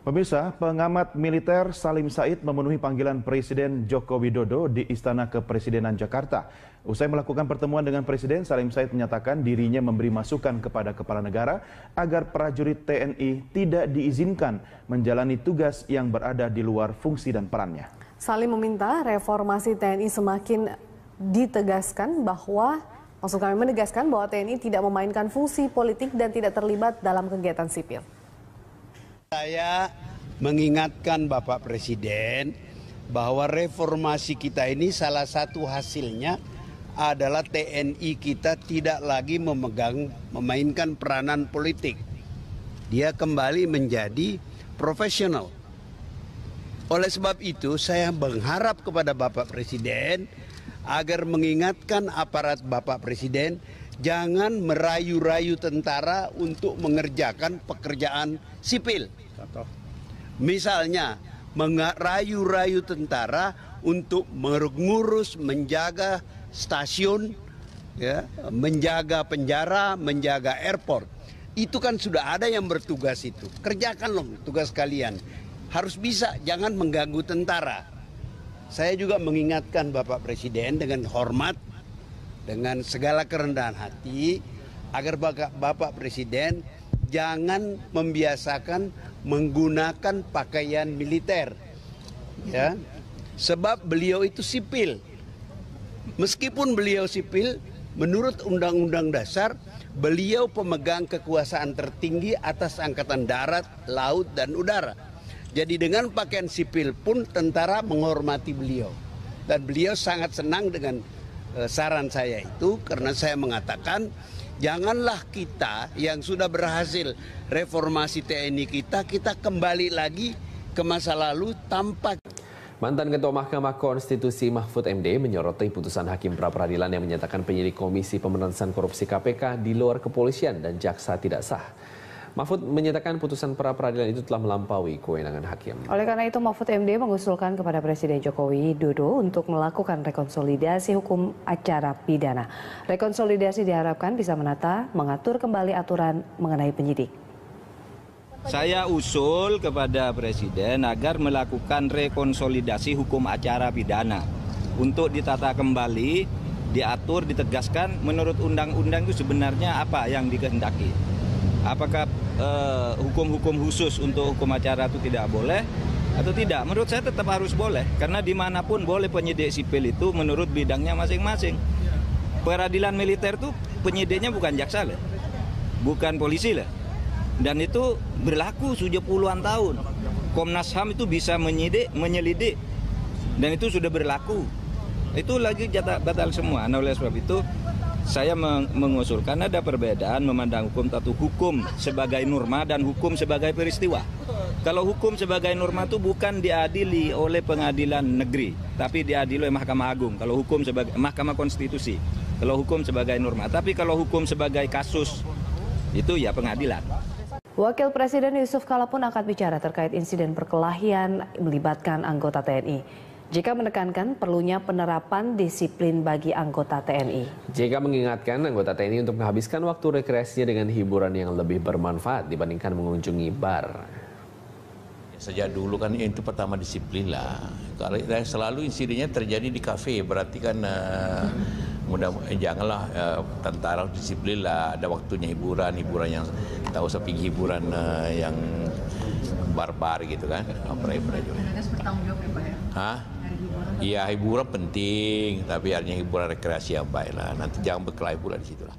Pemirsa, pengamat militer Salim Said memenuhi panggilan Presiden Joko Widodo di Istana Kepresidenan Jakarta. Usai melakukan pertemuan dengan Presiden, Salim Said menyatakan dirinya memberi masukan kepada kepala negara agar prajurit TNI tidak diizinkan menjalani tugas yang berada di luar fungsi dan perannya. Salim meminta reformasi TNI semakin ditegaskan kami menegaskan bahwa TNI tidak memainkan fungsi politik dan tidak terlibat dalam kegiatan sipil. Saya mengingatkan Bapak Presiden bahwa reformasi kita ini salah satu hasilnya adalah TNI kita tidak lagi memainkan peranan politik. Dia kembali menjadi profesional. Oleh sebab itu saya mengharap kepada Bapak Presiden agar mengingatkan aparat Bapak Presiden jangan merayu-rayu tentara untuk mengerjakan pekerjaan sipil. Misalnya merayu-rayu tentara untuk mengurus, menjaga stasiun, ya, menjaga penjara, menjaga airport. Itu kan sudah ada yang bertugas itu. Kerjakan loh tugas kalian. Harus bisa, jangan mengganggu tentara. Saya juga mengingatkan Bapak Presiden dengan hormat, dengan segala kerendahan hati, agar Bapak Presiden jangan membiasakan menggunakan pakaian militer, ya, sebab beliau itu sipil. Meskipun beliau sipil, menurut Undang-Undang Dasar, beliau pemegang kekuasaan tertinggi atas Angkatan Darat, Laut, dan Udara. Jadi dengan pakaian sipil pun tentara menghormati beliau. Dan beliau sangat senang dengan saran saya itu, karena saya mengatakan janganlah kita yang sudah berhasil reformasi TNI kita kembali lagi ke masa lalu tanpa. Mantan Ketua Mahkamah Konstitusi Mahfud MD menyoroti putusan Hakim Pra-Peradilan yang menyatakan penyidik Komisi Pemberantasan Korupsi KPK di luar kepolisian dan jaksa tidak sah. Mahfud menyatakan putusan pra-peradilan itu telah melampaui kewenangan hakim. Oleh karena itu, Mahfud MD mengusulkan kepada Presiden Joko Widodo untuk melakukan rekonsolidasi hukum acara pidana. Rekonsolidasi diharapkan bisa mengatur kembali aturan mengenai penyidik. Saya usul kepada Presiden agar melakukan rekonsolidasi hukum acara pidana untuk ditata kembali, diatur, ditegaskan menurut undang-undang itu sebenarnya apa yang dikehendaki. Apakah hukum-hukum khusus untuk hukum acara itu tidak boleh atau tidak? Menurut saya tetap harus boleh, karena dimanapun boleh penyidik sipil itu menurut bidangnya masing-masing. Peradilan militer itu penyidiknya bukan jaksa lah, bukan polisi lah, dan itu berlaku sudah puluhan tahun. Komnas HAM itu bisa menyelidik, dan itu sudah berlaku. Itu lagi batal semua. Nah, oleh sebab itu saya mengusulkan ada perbedaan memandang hukum sebagai norma dan hukum sebagai peristiwa. Kalau hukum sebagai norma itu bukan diadili oleh pengadilan negeri, tapi diadili oleh Mahkamah Agung. Kalau hukum sebagai Mahkamah Konstitusi, kalau hukum sebagai norma. Tapi kalau hukum sebagai kasus, itu ya pengadilan. Wakil Presiden Yusuf Kala pun angkat bicara terkait insiden perkelahian melibatkan anggota TNI. JK menekankan perlunya penerapan disiplin bagi anggota TNI. JK mengingatkan anggota TNI untuk menghabiskan waktu rekreasinya dengan hiburan yang lebih bermanfaat dibandingkan mengunjungi bar. Sejak dulu kan itu pertama disiplin lah. Kalau selalu insidennya terjadi di kafe, berarti kan janganlah tentara disiplin lah. Ada waktunya hiburan yang tak usah pergi hiburan yang barbar gitu kan. Harus bertanggung jawab ya Pak ya? Hah? Iya, hiburan penting, tapi artinya hiburan rekreasi yang baik lah. Nanti jangan berkelahi pula di situ lah.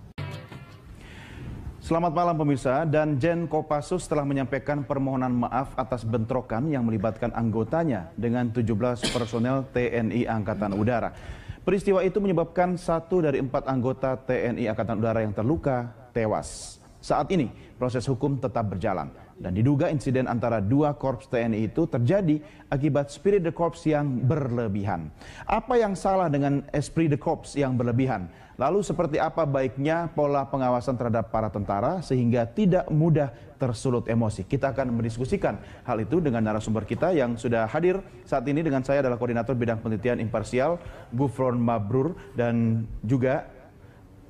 Selamat malam pemirsa, dan Jen Kopassus telah menyampaikan permohonan maaf atas bentrokan yang melibatkan anggotanya dengan 17 personel TNI Angkatan Udara. Peristiwa itu menyebabkan 1 dari 4 anggota TNI Angkatan Udara yang terluka tewas. Saat ini proses hukum tetap berjalan dan diduga insiden antara 2 korps TNI itu terjadi akibat spirit de corps yang berlebihan. Apa yang salah dengan esprit de corps yang berlebihan? Lalu seperti apa baiknya pola pengawasan terhadap para tentara sehingga tidak mudah tersulut emosi? Kita akan mendiskusikan hal itu dengan narasumber kita yang sudah hadir saat ini. Dengan saya adalah Koordinator Bidang Penelitian Imparsial Gufron Mabrur, dan juga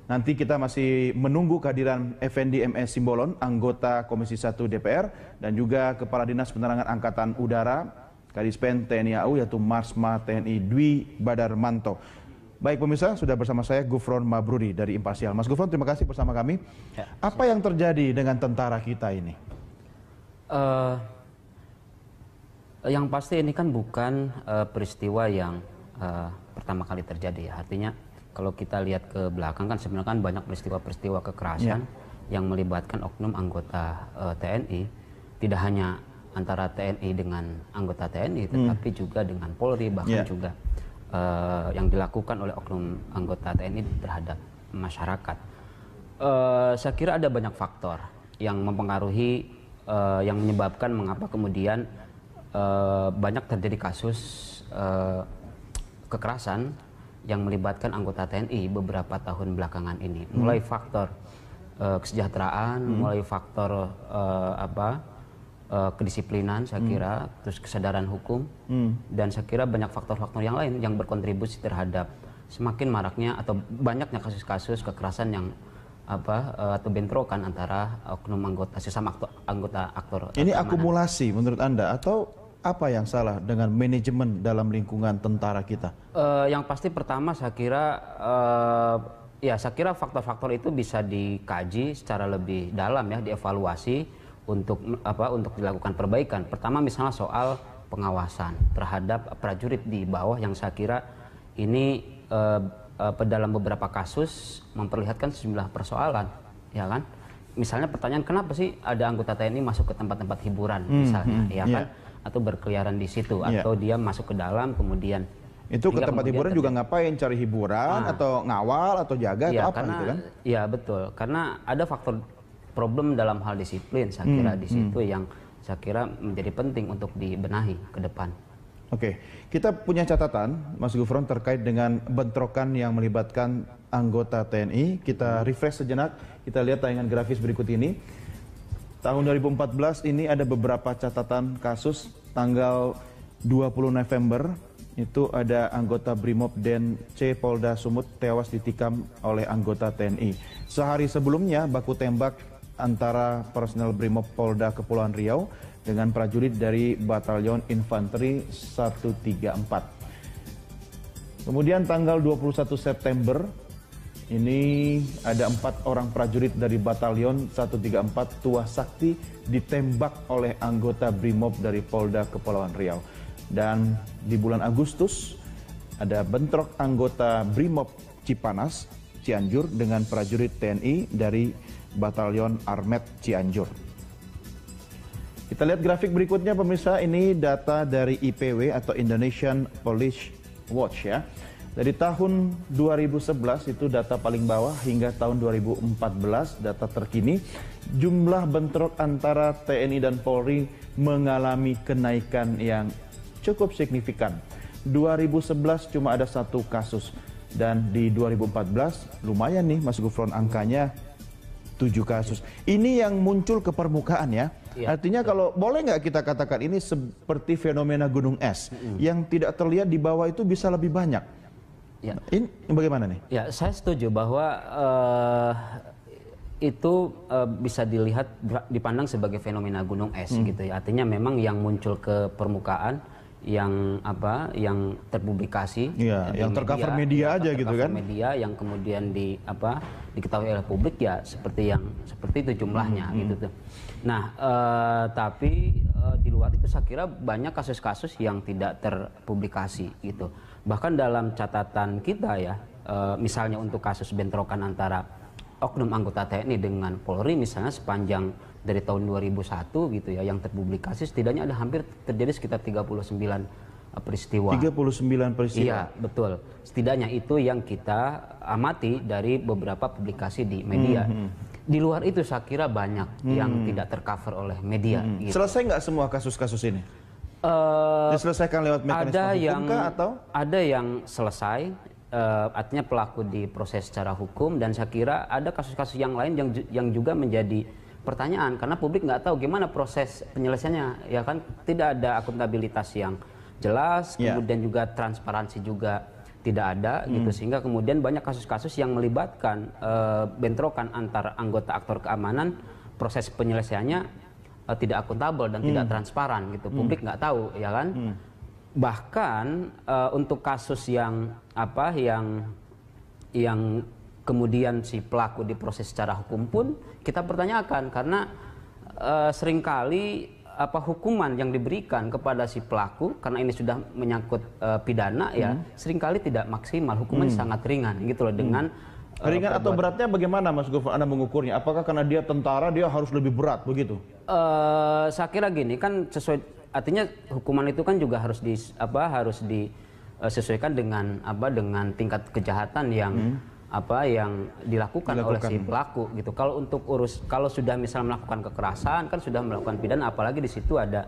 Nanti kita masih menunggu kehadiran Effendi MS Simbolon, anggota Komisi 1 DPR, dan juga Kepala Dinas Penerangan Angkatan Udara, Kadispen TNI AU, yaitu Marsma TNI Dwi Badarmanto. Baik pemirsa, sudah bersama saya Gufron Mabruri dari Imparsial. Mas Gufron, terima kasih bersama kami. Apa yang terjadi dengan tentara kita ini? Yang pasti ini kan bukan peristiwa yang pertama kali terjadi ya. Artinya kalau kita lihat ke belakang kan sebenarnya kan banyak peristiwa-peristiwa kekerasan yang melibatkan oknum anggota TNI. Tidak hanya antara TNI dengan anggota TNI, tetapi juga dengan Polri, bahkan juga yang dilakukan oleh oknum anggota TNI terhadap masyarakat. Saya kira ada banyak faktor yang mempengaruhi, yang menyebabkan mengapa kemudian banyak terjadi kasus kekerasan yang melibatkan anggota TNI beberapa tahun belakangan ini. Mulai faktor kesejahteraan, mulai faktor kedisiplinan, saya kira, terus kesadaran hukum, dan saya kira banyak faktor-faktor yang lain yang berkontribusi terhadap semakin maraknya atau banyaknya kasus-kasus kekerasan yang atau bentrokan antara oknum anggota sesama anggota aktor. Ini akumulasi menurut Anda atau apa yang salah dengan manajemen dalam lingkungan tentara kita? Yang pasti pertama saya kira saya kira faktor-faktor itu bisa dikaji secara lebih dalam ya, dievaluasi untuk dilakukan perbaikan. Pertama misalnya soal pengawasan terhadap prajurit di bawah yang saya kira ini dalam beberapa kasus memperlihatkan sejumlah persoalan, ya kan? Misalnya pertanyaan kenapa sih ada anggota TNI masuk ke tempat-tempat hiburan misalnya, ya kan? Atau berkeliaran di situ, atau dia masuk ke dalam kemudian itu ke tempat hiburan juga ngapain? Cari hiburan atau ngawal atau jaga atau apa gitu kan? Iya betul, karena ada faktor problem dalam hal disiplin saya kira di situ yang saya kira menjadi penting untuk dibenahi ke depan. Oke, kita punya catatan Mas Gufron terkait dengan bentrokan yang melibatkan anggota TNI. Kita refresh sejenak, kita lihat tayangan grafis berikut ini. Tahun 2014 ini ada beberapa catatan kasus. Tanggal 20 November itu ada anggota Brimob Den C Polda Sumut tewas ditikam oleh anggota TNI. Sehari sebelumnya baku tembak antara personel Brimob Polda Kepulauan Riau dengan prajurit dari Batalion Infanteri 134. Kemudian tanggal 21 September ini ada 4 orang prajurit dari Batalion 134 Tuah Sakti ditembak oleh anggota Brimob dari Polda Kepulauan Riau. Dan di bulan Agustus ada bentrok anggota Brimob Cipanas Cianjur dengan prajurit TNI dari Batalion Armet Cianjur. Kita lihat grafik berikutnya pemirsa, ini data dari IPW atau Indonesian Police Watch ya. Dari tahun 2011 itu data paling bawah hingga tahun 2014 data terkini, jumlah bentrok antara TNI dan Polri mengalami kenaikan yang cukup signifikan. 2011 cuma ada 1 kasus dan di 2014 lumayan nih Mas Gufron angkanya 7 kasus. Ini yang muncul ke permukaan ya. Artinya kalau boleh nggak kita katakan ini seperti fenomena gunung es yang tidak terlihat di bawah itu bisa lebih banyak. Ya. Ini bagaimana nih? Ya, saya setuju bahwa itu bisa dilihat dipandang sebagai fenomena gunung es gitu ya. Artinya memang yang muncul ke permukaan yang terpublikasi yang tercover media aja gitu kan, media yang kemudian diketahui oleh publik ya seperti itu jumlahnya gitu tuh. Nah tapi di luar itu saya kira banyak kasus-kasus yang tidak terpublikasi gitu. Bahkan dalam catatan kita ya misalnya untuk kasus bentrokan antara oknum anggota TNI dengan Polri misalnya sepanjang dari tahun 2001 gitu ya yang terpublikasi setidaknya ada hampir terjadi sekitar 39 peristiwa. 39 peristiwa. Iya, betul. Setidaknya itu yang kita amati dari beberapa publikasi di media. Di luar itu saya kira banyak yang tidak tercover oleh media gitu. Selesai nggak semua kasus-kasus ini? Diselesaikan lewat mekanisme hukum kah atau? Ada yang selesai, artinya pelaku diproses secara hukum, dan saya kira ada kasus-kasus yang lain yang juga menjadi pertanyaan karena publik nggak tahu gimana proses penyelesaiannya, ya kan, tidak ada akuntabilitas yang jelas, kemudian juga transparansi juga tidak ada gitu, sehingga kemudian banyak kasus-kasus yang melibatkan bentrokan antar anggota aktor keamanan, proses penyelesaiannya tidak akuntabel dan tidak transparan gitu, publik nggak tahu ya kan. Bahkan untuk kasus yang yang kemudian si pelaku diproses secara hukum pun kita pertanyakan, karena seringkali hukuman yang diberikan kepada si pelaku, karena ini sudah menyangkut pidana ya, seringkali tidak maksimal, hukuman sangat ringan gitu loh. Dengan ringan atau beratnya bagaimana Mas Gufron, Anda mengukurnya? Apakah karena dia tentara dia harus lebih berat begitu? Saya kira gini, kan sesuai, artinya hukuman itu kan juga harus disesuaikan dengan dengan tingkat kejahatan yang yang dilakukan oleh si pelaku gitu. Kalau sudah misal melakukan kekerasan kan sudah melakukan pidana, apalagi di situ ada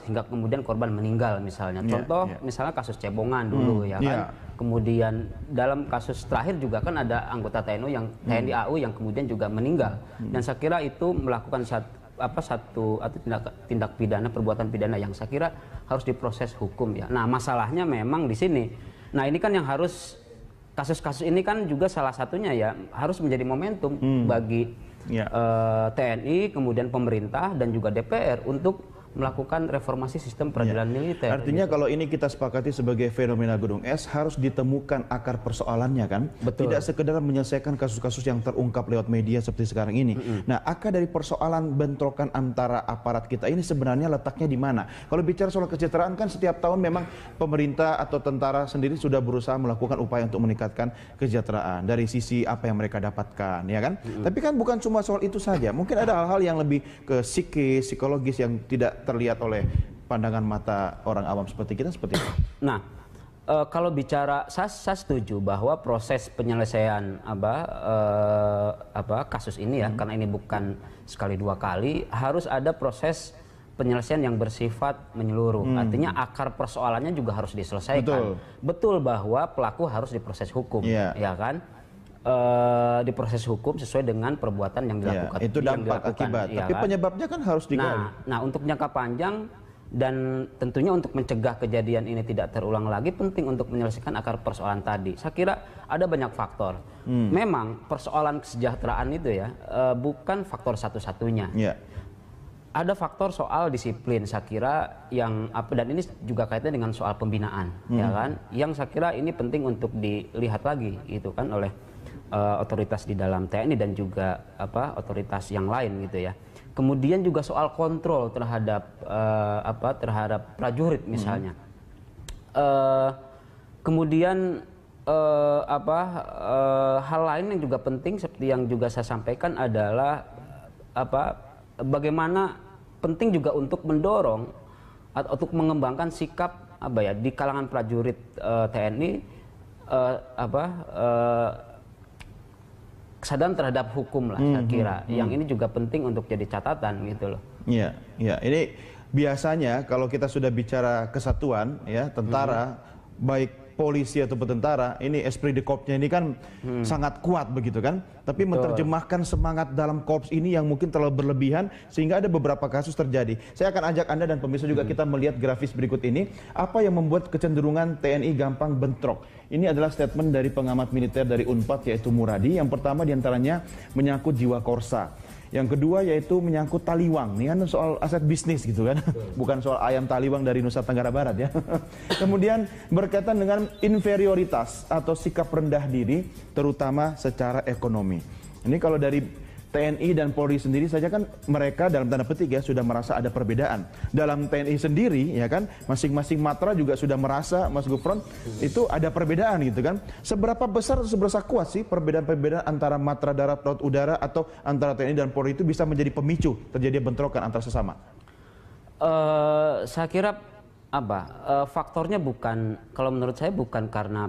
hingga kemudian korban meninggal misalnya. Contoh misalnya kasus cebongan dulu ya kan. Kemudian dalam kasus terakhir juga kan ada anggota TNI AU yang kemudian juga meninggal. Dan saya kira itu melakukan satu tindak pidana, perbuatan pidana yang saya kira harus diproses hukum ya. Nah, masalahnya memang di sini. Nah, ini kan yang harus, kasus-kasus ini kan juga salah satunya ya harus menjadi momentum bagi TNI, kemudian pemerintah dan juga DPR untuk melakukan reformasi sistem peradilan militer. Artinya kalau ini kita sepakati sebagai fenomena gunung es, harus ditemukan akar persoalannya kan? Betul. Tidak sekedar menyelesaikan kasus-kasus yang terungkap lewat media seperti sekarang ini. Nah, akar dari persoalan bentrokan antara aparat kita ini sebenarnya letaknya di mana? Kalau bicara soal kesejahteraan kan setiap tahun memang pemerintah atau tentara sendiri sudah berusaha melakukan upaya untuk meningkatkan kesejahteraan dari sisi apa yang mereka dapatkan, ya kan? Tapi kan bukan cuma soal itu saja. Mungkin ada hal-hal yang lebih ke psikologis yang tidak terlihat oleh pandangan mata orang awam seperti kita, seperti itu. Nah, kalau bicara, saya setuju bahwa proses penyelesaian kasus ini ya, karena ini bukan sekali dua kali, harus ada proses penyelesaian yang bersifat menyeluruh. Artinya akar persoalannya juga harus diselesaikan. Betul bahwa pelaku harus diproses hukum, ya kan? Diproses hukum sesuai dengan perbuatan yang dilakukan. Itu dampak akibat. Ya, tapi kan? penyebabnya kan harus digali. Nah, untuk jangka panjang dan tentunya untuk mencegah kejadian ini tidak terulang lagi, penting untuk menyelesaikan akar persoalan tadi. Saya kira ada banyak faktor. Memang persoalan kesejahteraan itu ya bukan faktor satu-satunya. Ada faktor soal disiplin, saya kira, yang dan ini juga kaitannya dengan soal pembinaan, ya kan? Yang saya kira ini penting untuk dilihat lagi, itu kan, oleh otoritas di dalam TNI dan juga otoritas yang lain gitu ya. Kemudian juga soal kontrol terhadap terhadap prajurit misalnya. Kemudian hal lain yang juga penting seperti yang juga saya sampaikan adalah bagaimana penting juga untuk mendorong atau untuk mengembangkan sikap di kalangan prajurit TNI kesadaran terhadap hukum lah, saya kira. Yang ini juga penting untuk jadi catatan gitu loh. Iya, ini biasanya kalau kita sudah bicara kesatuan ya, tentara baik polisi atau tentara, ini esprit de corps-nya ini kan sangat kuat begitu kan. Tapi menerjemahkan semangat dalam korps ini yang mungkin terlalu berlebihan sehingga ada beberapa kasus terjadi. Saya akan ajak Anda dan pemirsa juga kita melihat grafis berikut ini. Apa yang membuat kecenderungan TNI gampang bentrok? Ini adalah statement dari pengamat militer dari Unpad yaitu Muradi. Yang pertama diantaranya menyangkut jiwa korsa. Yang kedua yaitu menyangkut taliwang. Ini kan soal aset bisnis gitu kan. Bukan soal ayam taliwang dari Nusa Tenggara Barat ya. Kemudian berkaitan dengan inferioritas atau sikap rendah diri terutama secara ekonomi. Ini kalau dari TNI dan Polri sendiri saja kan mereka dalam tanda petik ya sudah merasa ada perbedaan. Dalam TNI sendiri ya kan masing-masing matra juga sudah merasa, Mas Gufron, itu ada perbedaan gitu kan. Seberapa besar atau seberapa kuat sih perbedaan-perbedaan antara matra darat, laut, udara atau antara TNI dan Polri itu bisa menjadi pemicu terjadi bentrokan antar sesama? Saya kira faktornya bukan, kalau menurut saya bukan karena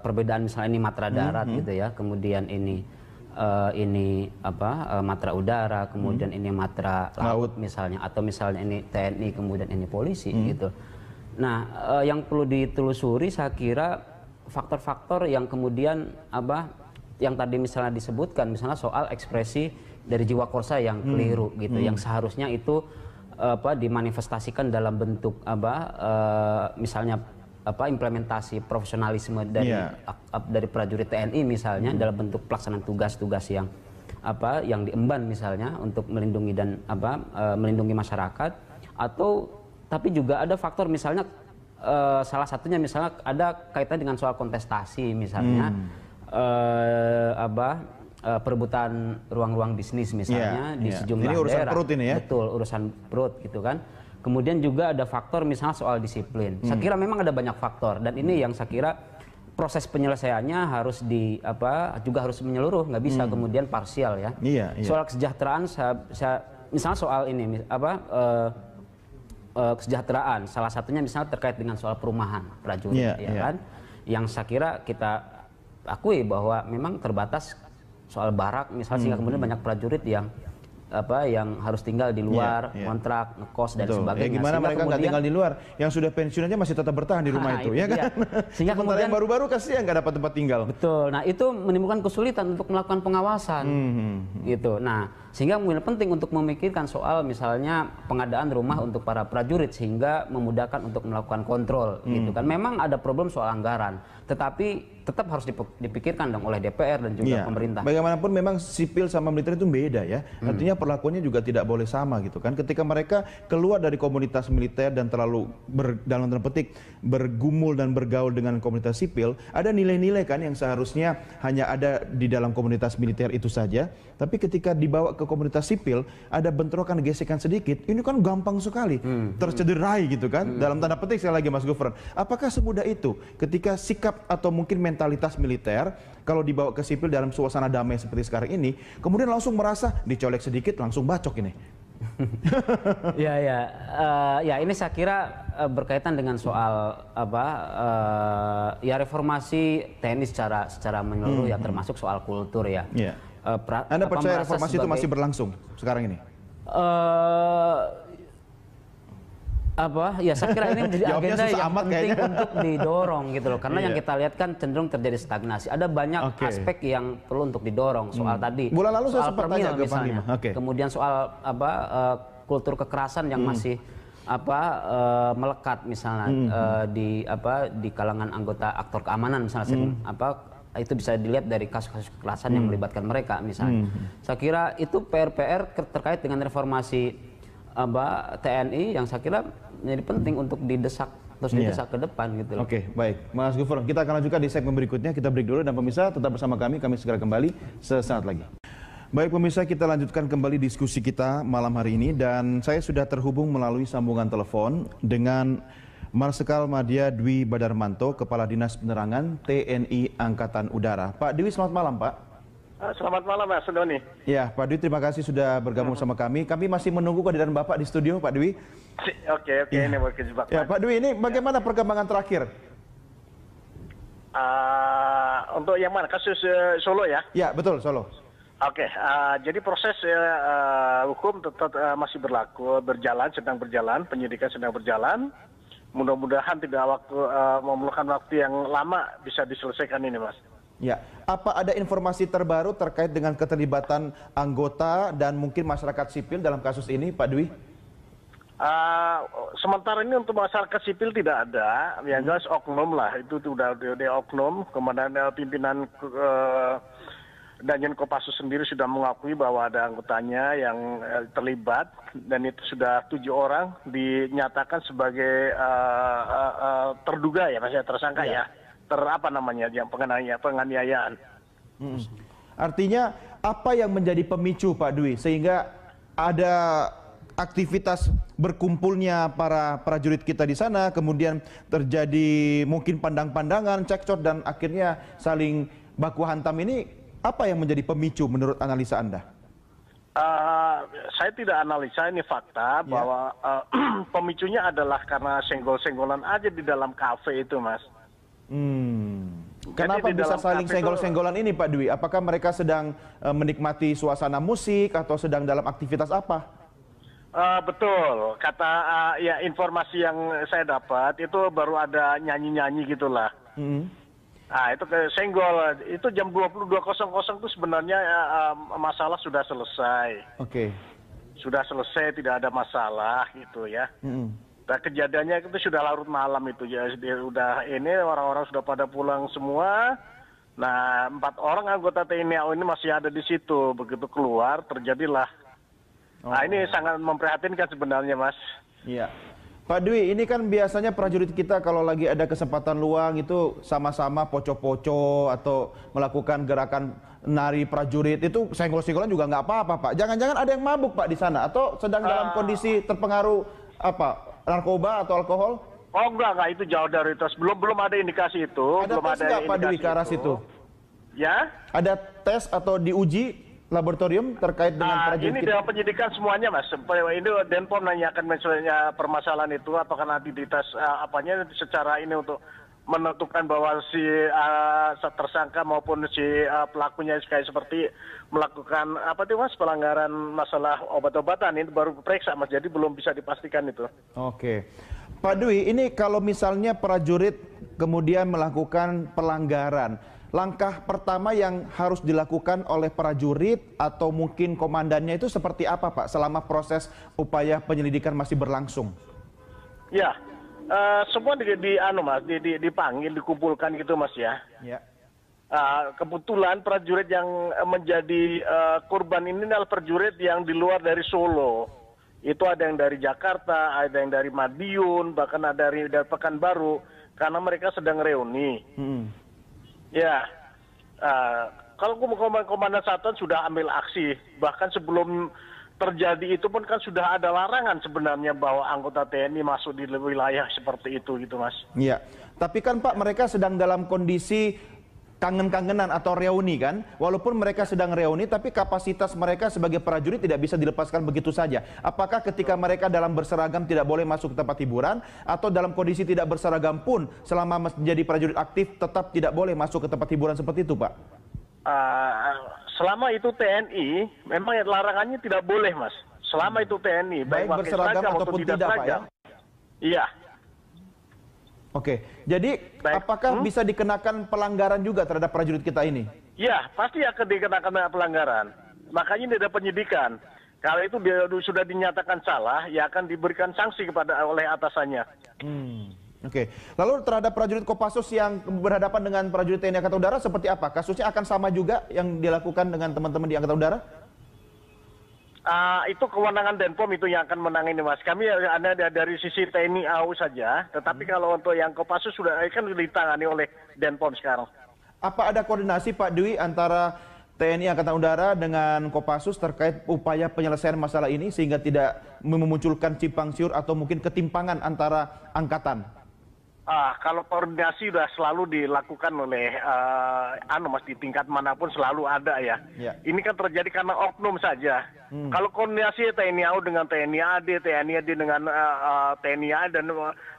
perbedaan misalnya ini matra darat gitu ya, kemudian ini matra udara, kemudian ini matra laut misalnya, atau misalnya ini TNI kemudian ini polisi gitu. Nah, yang perlu ditelusuri saya kira faktor-faktor yang kemudian yang tadi misalnya disebutkan, misalnya soal ekspresi dari jiwa korsa yang keliru gitu, yang seharusnya itu dimanifestasikan dalam bentuk misalnya implementasi profesionalisme dari prajurit TNI misalnya dalam bentuk pelaksanaan tugas-tugas yang diemban misalnya untuk melindungi melindungi masyarakat, atau tapi juga ada faktor misalnya salah satunya misalnya ada kaitan dengan soal kontestasi misalnya perebutan ruang-ruang bisnis misalnya di sejumlah ini urusan daerah. perut ini ya? Betul, urusan perut gitu kan. Kemudian juga ada faktor misalnya soal disiplin. Saya kira memang ada banyak faktor, dan ini yang saya kira proses penyelesaiannya harus juga harus menyeluruh, nggak bisa kemudian parsial ya. Soal kesejahteraan, misalnya soal ini kesejahteraan, salah satunya misalnya terkait dengan soal perumahan prajurit, kan, yang saya kira kita akui bahwa memang terbatas soal barak misalnya, sehingga kemudian banyak prajurit yang harus tinggal di luar kontrak, ngekos dan sebagainya. Gimana mereka nggak tinggal di luar? Yang sudah pensiun aja masih tetap bertahan di rumah itu, ya kan? Sehingga kemudian yang baru-baru kasihan nggak dapat tempat tinggal. Betul. Nah, itu menimbulkan kesulitan untuk melakukan pengawasan, gitu. Nah, sehingga kemudian penting untuk memikirkan soal misalnya pengadaan rumah untuk para prajurit sehingga memudahkan untuk melakukan kontrol, gitu kan. Memang ada problem soal anggaran, tetapi tetap harus dipikirkan dong oleh DPR dan juga pemerintah. Bagaimanapun memang sipil sama militer itu beda ya. Artinya perlakuannya juga tidak boleh sama gitu kan. Ketika mereka keluar dari komunitas militer dan terlalu dalam tanda petik bergumul dan bergaul dengan komunitas sipil, ada nilai-nilai kan yang seharusnya hanya ada di dalam komunitas militer itu saja. Tapi ketika dibawa ke komunitas sipil, ada bentrokan, gesekan sedikit, ini kan gampang sekali tercederai gitu kan. Dalam tanda petik sekali lagi Mas Gufron. Apakah semudah itu ketika sikap atau mungkin mentalitas militer kalau dibawa ke sipil dalam suasana damai seperti sekarang ini, kemudian langsung merasa dicolek sedikit langsung bacok ini? Ya ini saya kira berkaitan dengan soal reformasi TNI secara menyeluruh ya, termasuk soal kultur ya. Anda percaya reformasi itu masih berlangsung sekarang ini? Saya kira ini menjadi agenda yang penting untuk didorong gitu loh, karena yang kita lihat kan cenderung terjadi stagnasi. Ada banyak aspek yang perlu untuk didorong, soal tadi bulan lalu saya soal sempat tanya ke misalnya, kemudian soal kultur kekerasan yang masih melekat misalnya di kalangan anggota aktor keamanan misalnya, itu bisa dilihat dari kasus-kasus kekerasan yang melibatkan mereka misalnya. Saya kira itu PR terkait dengan reformasi TNI yang saya kira menjadi penting untuk didesak ke depan gitu loh. Oke, baik. Mas Gufron, kita akan lanjutkan di segmen berikutnya. Kita break dulu, dan pemirsa tetap bersama kami segera kembali sesaat lagi. Baik pemirsa, kita lanjutkan kembali diskusi kita malam hari ini, dan saya sudah terhubung melalui sambungan telepon dengan Marsikal Madya Dwi Badarmanto, Kepala Dinas Penerangan TNI Angkatan Udara. Pak Dwi, selamat malam Pak. Selamat malam Mas Doni. Ya, Pak Dwi, terima kasih sudah bergabung sama kami. Kami masih menunggu kehadiran Bapak di studio, Pak Dwi. Oke, ini mau kejebak. Ya, Pak Dwi, ini bagaimana perkembangan terakhir? Untuk yang mana? Kasus Solo ya? Ya, betul, Solo. Oke, jadi proses hukum tetap masih berjalan, sedang berjalan, penyidikan sedang berjalan. Mudah-mudahan tidak memerlukan waktu yang lama bisa diselesaikan ini, Mas. Ya, apa ada informasi terbaru terkait dengan keterlibatan anggota dan mungkin masyarakat sipil dalam kasus ini, Pak Dwi? Sementara ini untuk masyarakat sipil tidak ada, yang jelas oknum lah, itu sudah oknum. Kemudian pimpinan Danjen Kopassus sendiri sudah mengakui bahwa ada anggotanya yang terlibat, dan itu sudah 7 orang dinyatakan sebagai terduga ya, masih tersangka ya, yang penganiayaan. Artinya apa yang menjadi pemicu Pak Dwi sehingga ada aktivitas berkumpulnya para prajurit kita di sana, kemudian terjadi mungkin pandang-pandangan, cekcok, dan akhirnya saling baku hantam ini? Apa yang menjadi pemicu menurut analisa Anda? Saya tidak analisa, ini fakta bahwa pemicunya adalah karena senggol-senggolan aja di dalam kafe itu, Mas. Kenapa bisa saling senggol-senggolan ini, Pak Dwi? Apakah mereka sedang menikmati suasana musik atau sedang dalam aktivitas apa? Betul, ya informasi yang saya dapat itu baru ada nyanyi-nyanyi gitulah. Itu senggol, itu jam 22.00 itu sebenarnya masalah sudah selesai. Oke. Sudah selesai, tidak ada masalah gitu ya. Nah, kejadiannya itu sudah larut malam itu ya, udah ini orang-orang sudah pada pulang semua. Nah, 4 orang anggota TNI AU ini masih ada di situ. Begitu keluar terjadilah. Nah, ini sangat memprihatinkan sebenarnya, Mas. Iya. Pak Dwi, ini kan biasanya prajurit kita kalau lagi ada kesempatan luang itu sama-sama poco-poco atau melakukan gerakan nari prajurit itu senggol-senggolan juga nggak apa-apa, Pak. Jangan-jangan ada yang mabuk, Pak, di sana atau sedang dalam kondisi terpengaruh apa? Narkoba atau alkohol? Oh enggak, itu jauh dari itu. Belum ada indikasi itu. Ada belum tes ada nggak, Pak Dwi, indikasi ke arah itu. situ? Ya? Ada tes atau diuji laboratorium terkait dengan prajurit ini kita? dalam penyidikan semuanya, Mas. Ini Denpom nanyakan misalnya permasalahan itu apakah nanti dites apanya secara ini untuk menentukan bahwa si tersangka maupun si pelakunya kayak seperti melakukan apa tuh, Mas, pelanggaran masalah obat-obatan, itu baru periksa, Mas. Jadi belum bisa dipastikan itu. Oke. Pak Dwi, ini kalau misalnya prajurit kemudian melakukan pelanggaran, langkah pertama yang harus dilakukan oleh prajurit atau mungkin komandannya itu seperti apa, Pak, selama proses upaya penyelidikan masih berlangsung? Ya, semua dipanggil, dikumpulkan gitu, Mas, ya. Ya. Kebetulan prajurit yang menjadi korban ini adalah prajurit yang di luar dari Solo. Itu ada yang dari Jakarta, ada yang dari Madiun, bahkan ada dari Pekanbaru, karena mereka sedang reuni. Ya, kalau komandan satuan sudah ambil aksi, bahkan sebelum terjadi itu pun kan sudah ada larangan sebenarnya bahwa anggota TNI masuk di wilayah seperti itu gitu, Mas. Iya, tapi kan Pak, mereka sedang dalam kondisi kangen-kangenan atau reuni kan, walaupun mereka sedang reuni tapi kapasitas mereka sebagai prajurit tidak bisa dilepaskan begitu saja. Apakah ketika mereka dalam berseragam tidak boleh masuk ke tempat hiburan, atau dalam kondisi tidak berseragam pun selama menjadi prajurit aktif tetap tidak boleh masuk ke tempat hiburan seperti itu, Pak? Selama itu TNI memang larangannya tidak boleh, Mas. Selama itu TNI baik berseragam ataupun tidak, Pak, ya? Iya. Oke, jadi apakah bisa dikenakan pelanggaran juga terhadap prajurit kita ini? Ya, pasti akan dikenakan pelanggaran. Makanya ini ada penyidikan. Kalau itu sudah dinyatakan salah, ya akan diberikan sanksi oleh atasannya. Oke, lalu terhadap prajurit Kopassus yang berhadapan dengan prajurit TNI Angkatan Udara seperti apa? Kasusnya akan sama juga yang dilakukan dengan teman-teman di Angkatan Udara? Itu kewenangan Denpom itu yang akan menangani, Mas. Kami ada dari sisi TNI AU saja, tetapi kalau untuk yang Kopassus sudah kan ditangani oleh Denpom sekarang. Apa ada koordinasi, Pak Dwi, antara TNI Angkatan Udara dengan Kopassus terkait upaya penyelesaian masalah ini sehingga tidak memunculkan simpang siur atau mungkin ketimpangan antara angkatan? Kalau koordinasi sudah selalu dilakukan oleh Mas, di tingkat manapun selalu ada ya. Ini kan terjadi karena oknum saja. Kalau koordinasi TNI AU dengan TNI AD, TNI AD dengan TNI AD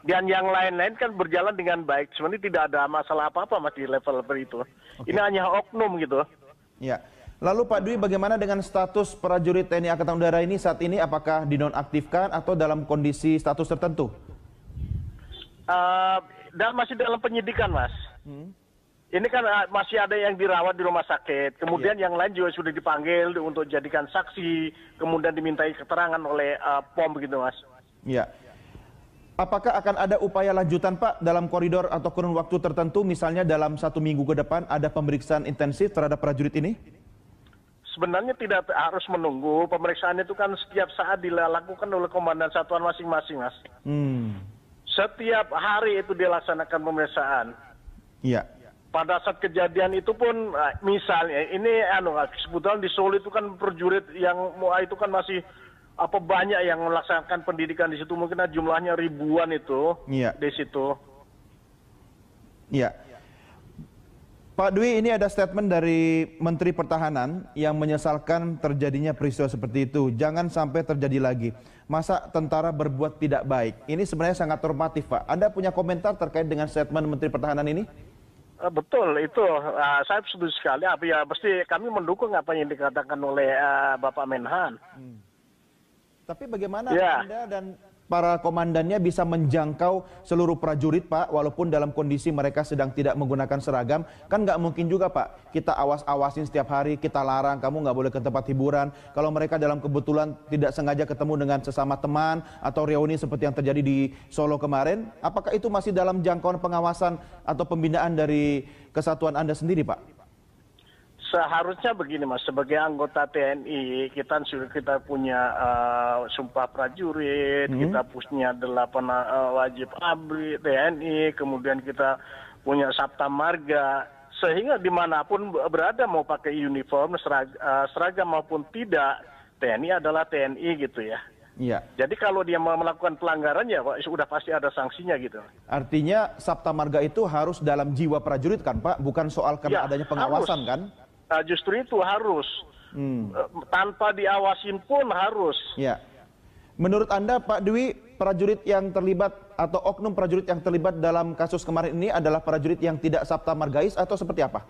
dan yang lain-lain kan berjalan dengan baik. Sebenarnya tidak ada masalah apa-apa, Mas, di level itu. Ini hanya oknum gitu. Ya. Lalu Pak Dwi, bagaimana dengan status prajurit TNI Angkatan Udara ini saat ini? Apakah dinonaktifkan atau dalam kondisi status tertentu? Masih dalam penyidikan, Mas. Ini kan masih ada yang dirawat di rumah sakit. Kemudian yang lain juga sudah dipanggil untuk jadikan saksi. Kemudian dimintai keterangan oleh POM begitu, Mas. Ya. Apakah akan ada upaya lanjutan, Pak, dalam koridor atau kurun waktu tertentu, misalnya dalam 1 minggu ke depan ada pemeriksaan intensif terhadap prajurit ini? Sebenarnya tidak harus menunggu. Pemeriksaan itu kan setiap saat dilakukan oleh komandan satuan masing-masing, Mas. Setiap hari itu dilaksanakan pemeriksaan. Iya. Pada saat kejadian itu pun, misalnya ini kebetulan di Solo itu kan prajurit yang itu kan masih banyak yang melaksanakan pendidikan di situ, mungkin jumlahnya ribuan itu di situ. Iya. Pak Dwi, ini ada statement dari Menteri Pertahanan yang menyesalkan terjadinya peristiwa seperti itu. Jangan sampai terjadi lagi. Masa tentara berbuat tidak baik? Ini sebenarnya sangat normatif, Pak. Anda punya komentar terkait dengan statement Menteri Pertahanan ini? Betul, itu saya setuju sekali. Pasti kami mendukung apa yang dikatakan oleh Bapak Menhan. Tapi bagaimana Anda dan para komandannya bisa menjangkau seluruh prajurit, Pak, walaupun dalam kondisi mereka sedang tidak menggunakan seragam? Kan nggak mungkin juga, Pak, kita awas-awasin setiap hari, kita larang, kamu nggak boleh ke tempat hiburan. Kalau mereka dalam kebetulan tidak sengaja ketemu dengan sesama teman atau reuni seperti yang terjadi di Solo kemarin, apakah itu masih dalam jangkauan pengawasan atau pembinaan dari kesatuan Anda sendiri, Pak? Seharusnya begini, Mas, sebagai anggota TNI kita punya sumpah prajurit, kita punya 8 wajib abri TNI, kemudian kita punya Sabta Marga, sehingga dimanapun berada mau pakai uniform seragam maupun tidak, TNI adalah TNI gitu ya. Iya. Jadi kalau dia mau melakukan pelanggaran ya sudah pasti ada sanksinya gitu. Artinya Sabta Marga itu harus dalam jiwa prajurit kan, Pak, bukan soal karena adanya pengawasan harus. kan? Justru itu harus. Tanpa diawasin pun harus. Ya. Menurut Anda, Pak Dwi, prajurit yang terlibat atau oknum prajurit yang terlibat dalam kasus kemarin ini adalah prajurit yang tidak Sabta Margais atau seperti apa?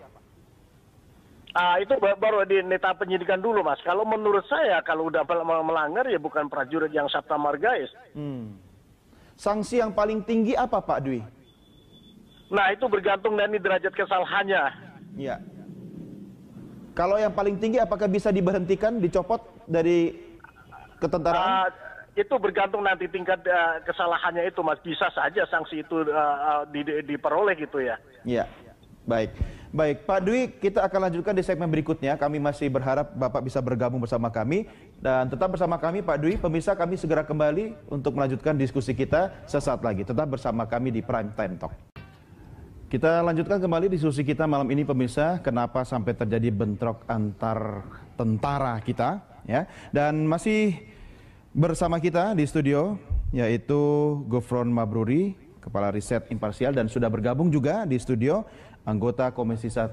Itu baru di neta penyidikan dulu, Mas. Kalau menurut saya, kalau udah melanggar ya bukan prajurit yang Sabta Margais. Sanksi yang paling tinggi apa, Pak Dwi? Nah, itu bergantung dari derajat kesalahannya. Ya. Kalau yang paling tinggi apakah bisa diberhentikan, dicopot dari ketentaraan? Itu bergantung nanti tingkat kesalahannya itu, Mas. Bisa saja sanksi itu diperoleh gitu ya. Iya, baik. Baik, Pak Dwi, kita akan lanjutkan di segmen berikutnya. Kami masih berharap Bapak bisa bergabung bersama kami. Dan tetap bersama kami, Pak Dwi. Pemirsa, kami segera kembali untuk melanjutkan diskusi kita sesaat lagi. Tetap bersama kami di Prime Time Talk. Kita lanjutkan kembali diskusi kita malam ini, pemirsa. Kenapa sampai terjadi bentrok antar tentara kita, ya? Dan masih bersama kita di studio yaitu Gufron Mabruri, Kepala Riset Imparsial, dan sudah bergabung juga di studio anggota Komisi 1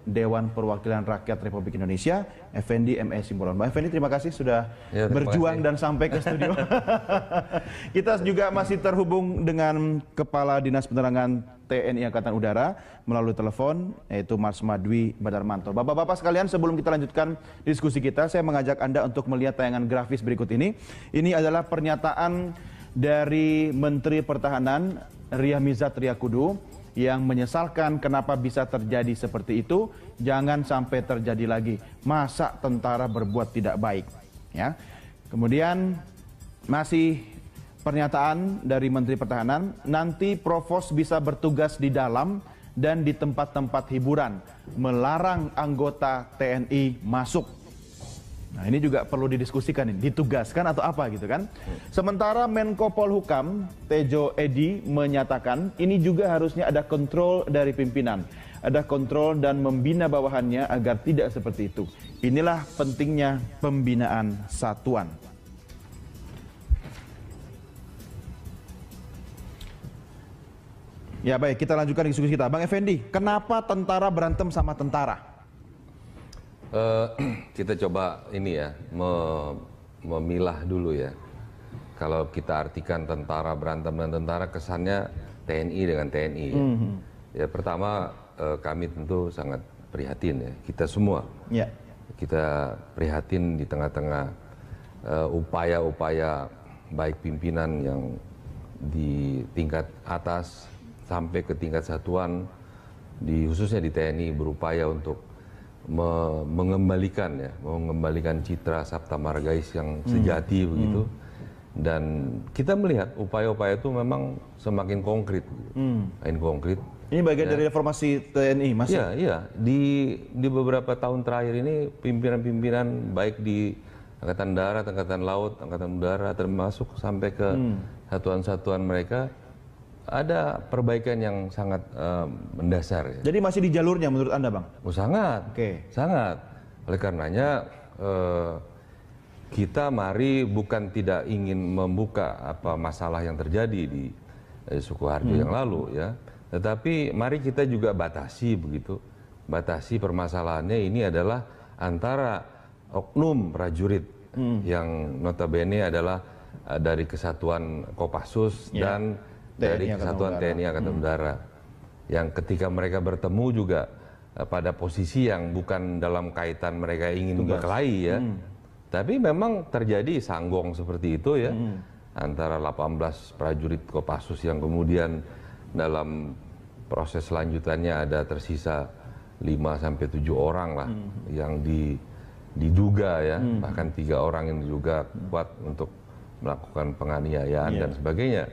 Dewan Perwakilan Rakyat Republik Indonesia, Effendi M.E. Simbolon. Mbak Effendi, terima kasih sudah berjuang dan sampai ke studio. Kita juga masih terhubung dengan Kepala Dinas Penerangan TNI Angkatan Udara melalui telepon, yaitu Marsma Dwi Badarmanto. Bapak-bapak sekalian, sebelum kita lanjutkan diskusi kita, saya mengajak Anda untuk melihat tayangan grafis berikut ini. Ini adalah pernyataan dari Menteri Pertahanan Ria Mizat Triakudu yang menyesalkan kenapa bisa terjadi seperti itu. Jangan sampai terjadi lagi. Masa tentara berbuat tidak baik, ya. Kemudian masih pernyataan dari Menteri Pertahanan, nanti Provos bisa bertugas di dalam dan di tempat-tempat hiburan, melarang anggota TNI masuk. Nah, ini juga perlu didiskusikan, ini ditugaskan atau apa gitu kan. Sementara Menko Polhukam Tejo Edy menyatakan ini juga harusnya ada kontrol dari pimpinan, ada kontrol dan membina bawahannya agar tidak seperti itu. Inilah pentingnya pembinaan satuan. Ya baik, kita lanjutkan diskusi kita. Bang Effendi, kenapa tentara berantem sama tentara? Kita coba ini ya, memilah dulu ya. Kalau kita artikan tentara berantem dan tentara, kesannya TNI dengan TNI ya. Ya pertama, kami tentu sangat prihatin ya, kita semua. Ya. Kita prihatin di tengah-tengah upaya-upaya baik pimpinan yang di tingkat atas sampai ke tingkat satuan, khususnya di TNI, berupaya untuk mengembalikan citra Sabta Margais yang sejati begitu. Dan kita melihat upaya-upaya itu memang semakin konkret, makin konkret. Ini bagian dari reformasi TNI, Mas? Iya. Di beberapa tahun terakhir ini pimpinan-pimpinan baik di Angkatan Darat, Angkatan Laut, Angkatan Udara, termasuk sampai ke satuan-satuan mereka, ada perbaikan yang sangat mendasar. Ya. Jadi masih di jalurnya menurut Anda, Bang? Oh sangat, sangat. Oleh karenanya kita mari bukan tidak ingin membuka apa masalah yang terjadi di Sukoharjo yang lalu ya, tetapi mari kita juga batasi begitu, batasi permasalahannya ini adalah antara oknum prajurit yang notabene adalah dari Kesatuan Kopassus dan dari Kesatuan TNI Angkatan Udara, yang ketika mereka bertemu juga pada posisi yang bukan dalam kaitan mereka ingin berkelahi ya, tapi memang terjadi sanggong seperti itu ya. antara 18 prajurit Kopassus yang kemudian dalam proses selanjutannya ada tersisa 5-7 orang lah yang diduga ya, bahkan 3 orang yang diduga kuat untuk melakukan penganiayaan dan sebagainya,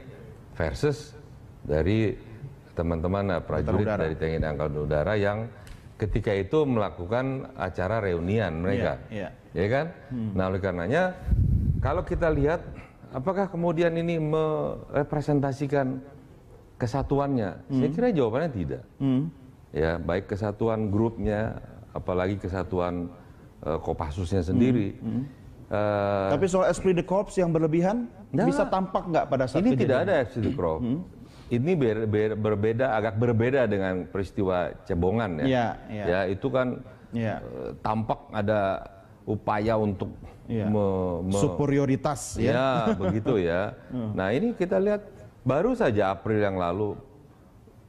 versus dari teman-teman prajurit dari TNI Angkatan Udara yang ketika itu melakukan acara reunian mereka, ya kan? Nah, oleh karenanya kalau kita lihat apakah kemudian ini merepresentasikan kesatuannya, saya kira jawabannya tidak. Ya, baik kesatuan grupnya, apalagi kesatuan Kopassusnya sendiri. Tapi soal esprit de corps yang berlebihan bisa tampak nggak pada saat ini tidak ada esprit de corps. Ini berbeda, agak berbeda dengan peristiwa Cebongan ya. Ya itu kan tampak ada upaya untuk superioritas ya begitu ya. Nah, ini kita lihat baru saja April yang lalu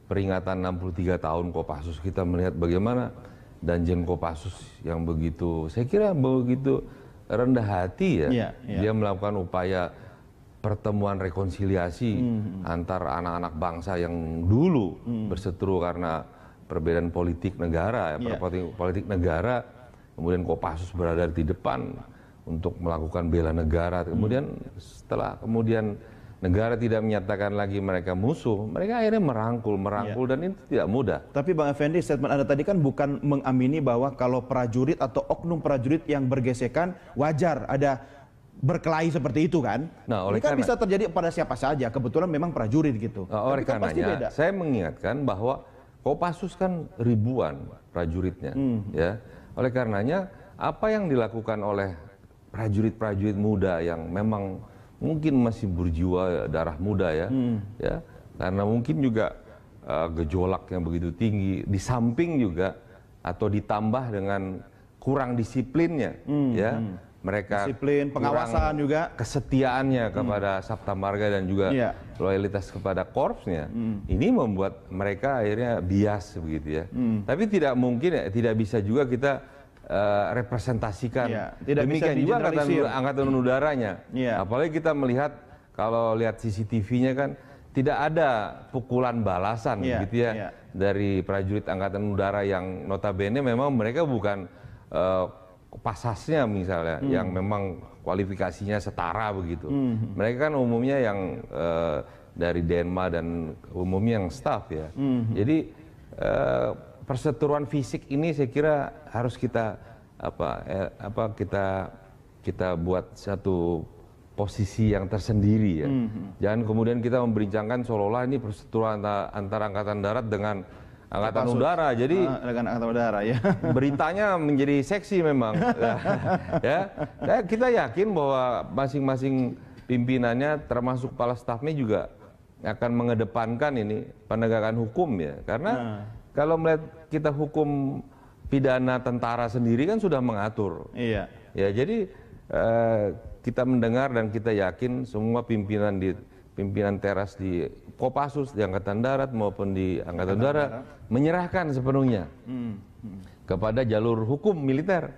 peringatan 63 tahun Kopassus, kita melihat bagaimana Danjen Kopassus yang begitu, saya kira begitu rendah hati ya. Dia melakukan upaya pertemuan rekonsiliasi antar anak-anak bangsa yang dulu berseteru karena perbedaan politik negara, politik negara. Kemudian Kopassus berada di depan untuk melakukan bela negara. Kemudian setelah negara tidak menyatakan lagi mereka musuh, mereka akhirnya merangkul dan itu tidak mudah. Tapi Bang Effendi, statement Anda tadi kan bukan mengamini bahwa kalau prajurit atau oknum prajurit yang bergesekan wajar ada berkelahi seperti itu kan? Nah, oleh ini kan bisa terjadi pada siapa saja, kebetulan memang prajurit gitu. Oleh karenanya saya mengingatkan bahwa Kopassus kan ribuan prajuritnya, ya. Oleh karenanya apa yang dilakukan oleh prajurit-prajurit muda yang memang mungkin masih berjiwa darah muda ya, ya, karena mungkin juga gejolak yang begitu tinggi, di samping juga atau ditambah dengan kurang disiplinnya, ya, mereka disiplin, pengawasan juga, kesetiaannya kepada Sabta Marga dan juga loyalitas kepada korpsnya, ini membuat mereka akhirnya bias begitu ya. Tapi tidak mungkin, tidak bisa juga kita representasikan. Tidak demikian bisa juga angkatan udaranya. Apalagi kita melihat kalau lihat CCTV-nya kan tidak ada pukulan balasan gitu ya dari prajurit angkatan udara yang notabene memang mereka bukan pasasnya misalnya yang memang kualifikasinya setara begitu. Mereka kan umumnya yang dari Denma dan umumnya yang staff ya. Jadi perseteruan fisik ini saya kira harus kita kita buat satu posisi yang tersendiri ya. Jangan kemudian kita membincangkan seolah-olah ini perseteruan antara angkatan darat dengan angkatan udara. Jadi dengan angkatan udara ya. Beritanya menjadi seksi memang. Ya. Kita yakin bahwa masing-masing pimpinannya termasuk kepala stafnya juga akan mengedepankan ini penegakan hukum ya. Karena kalau melihat kita hukum pidana tentara sendiri kan sudah mengatur. Ya, jadi kita mendengar dan kita yakin semua pimpinan teras di Kopassus, di Angkatan Darat maupun di Angkatan Udara menyerahkan sepenuhnya kepada jalur hukum militer.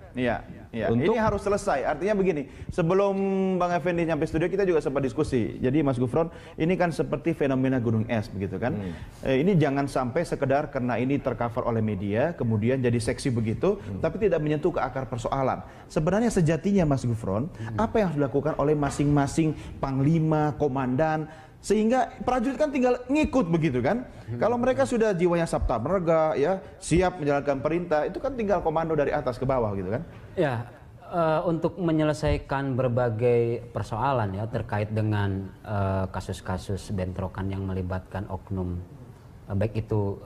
Ini harus selesai. Artinya begini, sebelum Bang Effendi nyampe studio kita juga sempat diskusi. Jadi Mas Gufron, ini kan seperti fenomena gunung es begitu kan. Ini jangan sampai sekedar karena ini tercover oleh media kemudian jadi seksi begitu, tapi tidak menyentuh ke akar persoalan. Sebenarnya sejatinya Mas Gufron, apa yang harus dilakukan oleh masing-masing panglima, komandan, sehingga prajurit kan tinggal ngikut begitu kan. Kalau mereka sudah jiwanya Sabta Marga ya, siap menjalankan perintah, itu kan tinggal komando dari atas ke bawah gitu kan. Ya, untuk menyelesaikan berbagai persoalan ya terkait dengan kasus-kasus bentrokan yang melibatkan oknum, baik itu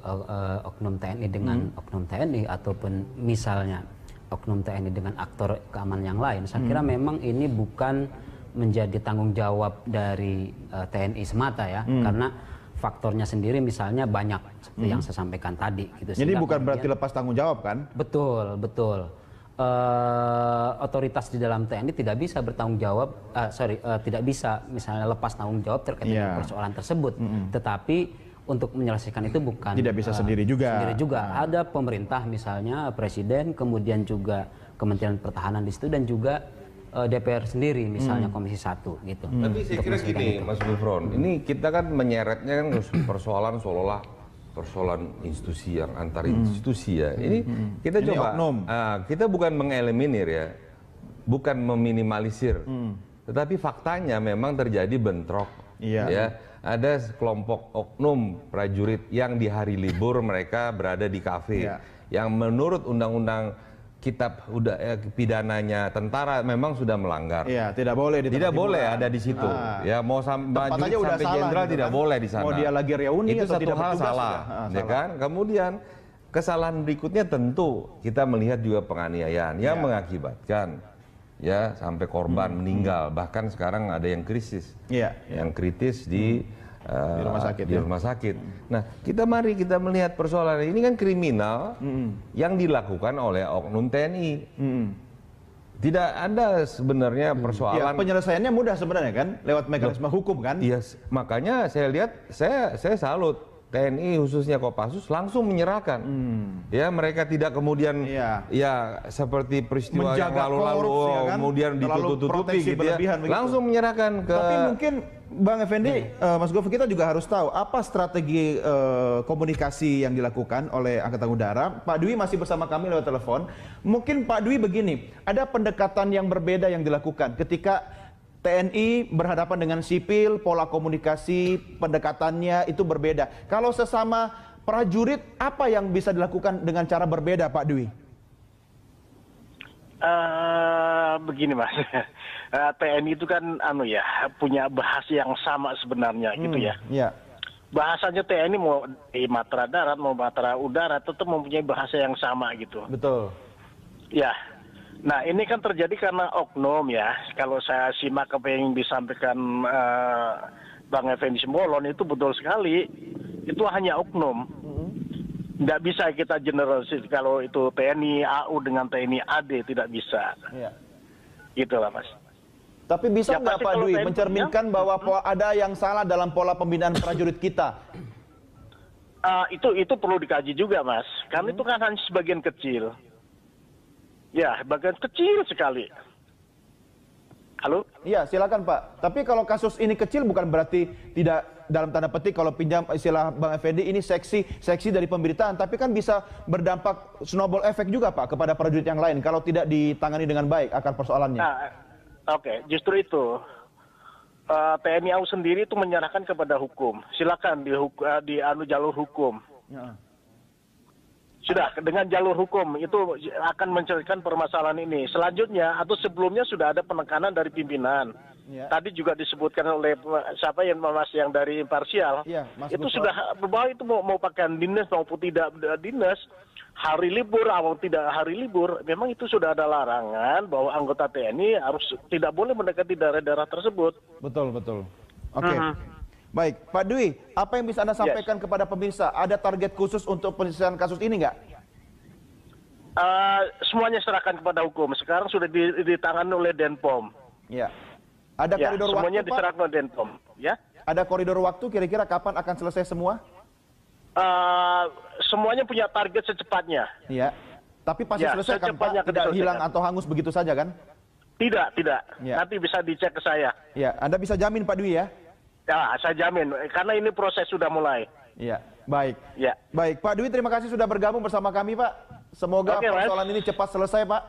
oknum TNI dengan oknum TNI ataupun misalnya oknum TNI dengan aktor keamanan yang lain, saya kira memang ini bukan menjadi tanggung jawab dari TNI semata ya, karena faktornya sendiri misalnya banyak seperti yang saya sampaikan tadi gitu. Jadi bukan berarti lepas tanggung jawab kan? Betul. Otoritas di dalam TNI tidak bisa bertanggung jawab, tidak bisa misalnya lepas tanggung jawab terkait dengan persoalan tersebut. Tetapi untuk menyelesaikan itu bukan tidak bisa sendiri juga. Ada pemerintah misalnya presiden, kemudian juga Kementerian Pertahanan di situ dan juga DPR sendiri, misalnya Komisi 1 gitu. Tapi saya kira gini, Mas Gufron, ini kita kan menyeretnya kan persoalan seolah-olah persoalan institusi yang antar institusi ya. Ini kita Ini coba, oknum. kita bukan mengeliminir ya, bukan meminimalisir, tetapi faktanya memang terjadi bentrok. Iya. Ya, ada kelompok oknum prajurit yang di hari libur mereka berada di kafe, yang menurut undang-undang kitab pidananya tentara memang sudah melanggar. Iya, tidak boleh di tempat Tidak boleh hiburan. ada di situ. Ya, mau Tempat maju aja udah sampai salah jenderal gitu tidak kan. boleh di sana. Mau dia lagi reuni itu atau satu tidak hal bertugas salah, sudah. ya Salah. kan? Kemudian kesalahan berikutnya tentu kita melihat juga penganiayaan yang mengakibatkan ya sampai korban meninggal, bahkan sekarang ada yang krisis, yang kritis di rumah sakit. Nah, mari kita melihat persoalan ini kan kriminal yang dilakukan oleh oknum TNI. Tidak ada sebenarnya persoalan. Penyelesaiannya mudah sebenarnya kan, lewat mekanisme hukum kan? Iya, makanya saya lihat, saya salut. TNI khususnya Kopassus langsung menyerahkan. Ya, mereka tidak kemudian ya seperti peristiwa yang lalu-lalu kan? kemudian ditutup-tutupi gitu ya. Langsung menyerahkan ke. Tapi mungkin Bang Effendi, Mas Gofur, kita juga harus tahu apa strategi komunikasi yang dilakukan oleh Angkatan Udara. Pak Dwi masih bersama kami lewat telepon. Mungkin Pak Dwi begini, ada pendekatan yang berbeda yang dilakukan ketika TNI berhadapan dengan sipil, pola komunikasi, pendekatannya itu berbeda. Kalau sesama prajurit, apa yang bisa dilakukan dengan cara berbeda, Pak Dwi? Begini Mas, TNI itu kan punya bahasa yang sama sebenarnya gitu ya. Iya. Bahasanya TNI mau di matra darat, mau matra udara, tetap mempunyai bahasa yang sama gitu. Betul. Ya. Nah, ini kan terjadi karena oknum ya. Kalau saya simak apa yang disampaikan Bang Effendi Simbolon itu betul sekali. Itu hanya oknum. Nggak bisa kita generalisir kalau itu TNI AU dengan TNI AD, tidak bisa. Iya. Gitu lah, Mas. Tapi bisa nggak Pak Dwi mencerminkan bahwa ada yang salah dalam pola pembinaan prajurit kita? Itu perlu dikaji juga, Mas. Karena itu kan hanya sebagian kecil. Ya, bagian kecil sekali. Halo? Iya, silakan Pak. Tapi kalau kasus ini kecil bukan berarti tidak, dalam tanda petik kalau pinjam istilah Bang Effendi, ini seksi dari pemberitaan, tapi kan bisa berdampak snowball effect juga Pak kepada prajurit yang lain kalau tidak ditangani dengan baik akar persoalannya. Oke, justru itu. TNI AU sendiri itu menyerahkan kepada hukum. Silakan di jalur hukum. Sudah, dengan jalur hukum itu akan menyelesaikan permasalahan ini. Selanjutnya atau sebelumnya sudah ada penekanan dari pimpinan. Tadi juga disebutkan oleh siapa yang dari imparsial. Itu sudah bahwa itu mau pakaian dinas maupun tidak dinas, hari libur atau tidak hari libur, memang itu sudah ada larangan bahwa anggota TNI harus tidak boleh mendekati daerah-daerah tersebut. Betul. Oke. Baik, Pak Dwi, apa yang bisa Anda sampaikan kepada pemirsa? Ada target khusus untuk penyelesaian kasus ini nggak? Semuanya serahkan kepada hukum. Sekarang sudah ditangani oleh Denpom. Ya. Ada koridor semuanya waktu, diserahkan oleh Denpom. Ya. Ada koridor waktu kira-kira kapan akan selesai semua? Semuanya punya target secepatnya. Iya. Tapi pasti selesai kan Pak? Tidak hilang atau hangus begitu saja kan? Tidak. Nanti bisa dicek ke saya. Ya, Anda bisa jamin Pak Dwi ya? Ya, saya jamin, karena ini proses sudah mulai. Iya, baik. Ya. Baik, Pak Dwi terima kasih sudah bergabung bersama kami Pak. Semoga persoalan ini cepat selesai Pak.